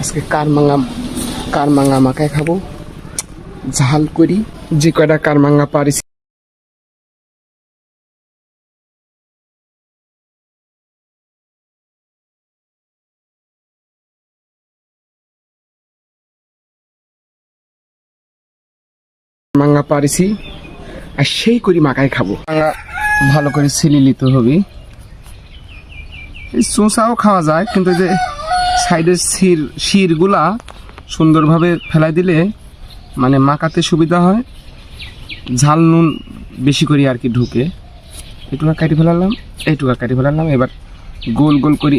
আজকে কারমাঙ্গা মাখায় খাবো ঝাল করি যে কয়টা কারমাঙ্গা পারিছি। মাঙ্গা পারিছি আর সেই করি মাখায় খাবো। মাঙ্গা ভালো করে ছিলে নিতে হবে। চোঁচাও খাওয়া যায়, কিন্তু যে সাইডের শিরগুলা সুন্দরভাবে ফেলাই দিলে মানে মাখাতে সুবিধা হয়, ঝাল নুন বেশি করি আর কি ঢুকে। এইটুকা কাটি ফেলালাম, এইটুকা কাটি ফেলালাম। এবার গোল গোল করি